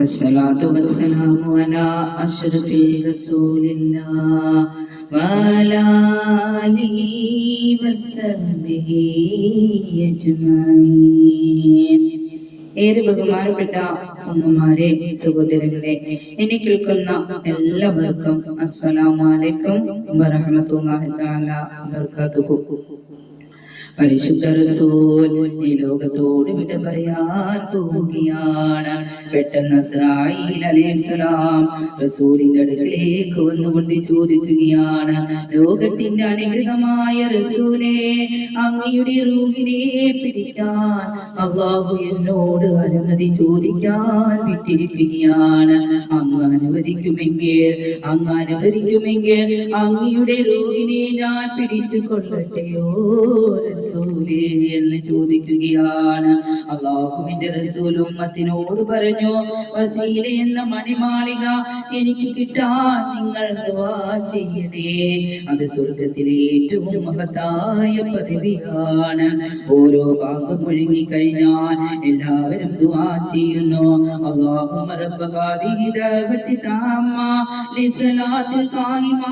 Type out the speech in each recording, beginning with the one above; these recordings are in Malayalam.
الصلاة والسلام على أشرف رسول الله وعلى آله وصحبه أجمعين. ഏറെ ബഹുമാനപ്പെട്ട ഉമ്മമാരെ, സഹോദരങ്ങളെ, എന്നെ കേൾക്കുന്ന എല്ലാവർക്കും അസ്സലാമു അലൈക്കും വറഹ്മത്തുള്ളാഹി തആല വബറകാതുഹു. പരിശുദ്ധ റസൂൽ ഈ ലോകത്തോട് വിട പറയാൻ പോവുകയാണ്. പെട്ടെന്ന് ഇസ്രായീൽ അലൈഹിസ്സലാം റസൂലിന്റെ അടുക്കലേക്ക് വന്നുകൊണ്ട് ചോദിക്കുകയാണ്, ലോകത്തിന്റെ അനുഗ്രഹമായ റസൂലേ, അങ്ങയുടെ റൂഹിനെ പിടിക്കാൻ അല്ലാഹു എന്നോട് അനുമതി ചോദിക്കാൻ വിട്ടിരിക്കുകയാണ്. അങ്ങ് അനുവദിക്കുമെങ്കിൽ അങ്ങയുടെ റൂഹിനെ ഞാൻ പിടിച്ചു കൊള്ളട്ടെയോ റസൂലേ എന്ന് ചോദിക്കുകയാണ്. അല്ലാഹുവിന്റെ റസൂൽ ഉമ്മത്തിനോട് പറഞ്ഞു, വസീല എന്ന മണിമാളിക എനിക്ക് കിട്ടാൻ നിങ്ങൾ ദുആ ചെയ്യണേ. അത് സ്വർഗ്ഗത്തിലെ ഏറ്റവും മഹത്തായ പദവിയാണ്. ഓരോ ഭാഗം മുഴുകി കഴിഞ്ഞാൽ എല്ലാവരും ദുആ ചെയ്യുന്നു, അല്ലാഹുമ്മ റബ്ബ ഹാദിഹി ദഅവത്തി തഅമ്മ ലിസലാത്തിൽ ഖായിമ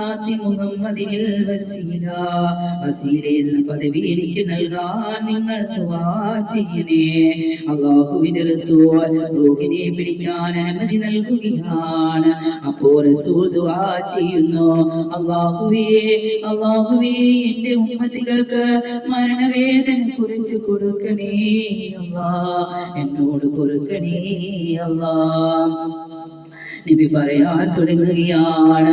ആതി മുഹമ്മദിനിൽ വസീല. വസീല എന്ന പദവി എനിക്ക് നൽകാൻ നിങ്ങൾ ദുആ ചെയ്യണേ. അല്ലാഹുവിന്റെ റസൂൽ റൂഹിനെ പിടിക്കാൻ അനുമതി നൽകുകയാണ്. അപ്പോൾ റസൂൽ ദുആ ചെയ്യുന്നു, അല്ലാഹുവേ എന്റെ ഉമ്മത്തികൾക്ക് മരണവേദന കുറിച്ച് കൊടുക്കണേ അല്ലാഹ്, എന്നോട് പൊറുക്കണേ അല്ലാഹ്. നബി പറയാൻ തുടങ്ങുകയാണ്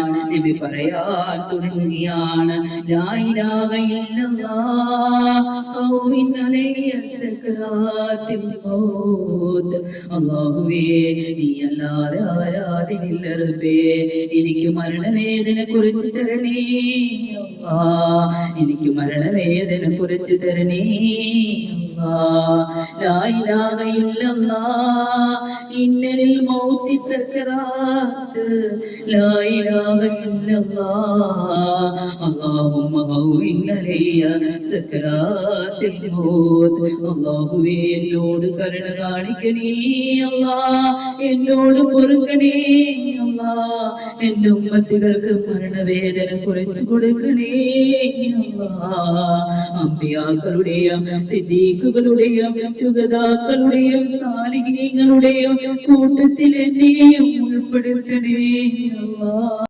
ലാ ഇലാഹ ഇല്ലല്ലാഹ് ഖൗമിൻ അലൈയ സക്രാത്തിൽ മൗത്ത്. അല്ലാഹുവേ, നീ അല്ലാതെ ആരാധ്യനില്ല റബ്ബേ, എനിക്ക് മരണവേദന കുറിച്ച് തരണേ അല്ലാഹ്, എനിക്ക് മരണവേദന കുറിച്ച് തരണേ അല്ലാഹ്. ലാ ഇലാഹ ഇല്ലല്ലാഹ് ഇന്നലിൽ മൗതി സക്രാത്ത്. ലാ ഇലാഹ ഇല്ലല്ലാഹ് അല്ലാഹുമ്മ ഹൗവിൻ അലയ്യ സക്രാത്തിൽ മൗത്ത്. അല്ലാഹുവേ, എന്നോട് കരുണ കാണിക്കണേ അല്ലാഹ്, എന്നോട് പൊറുക്കണേ അല്ലാഹ്, എന്റെ ഉമ്മത്തികൾക്ക് മരണവേദന കുറച്ചു കൊടുക്കണേ അല്ലാഹ്. അമ്പിയാക്കളുടെയും സിദ്ദീഖുകളുടെയും ശുഹദാക്കളുടെയും സാലിഹീങ്ങളുടെയും കൂട്ടത്തിൽ എന്നെയും ഉൾപ്പെടുത്തണേ അല്ലാഹ്.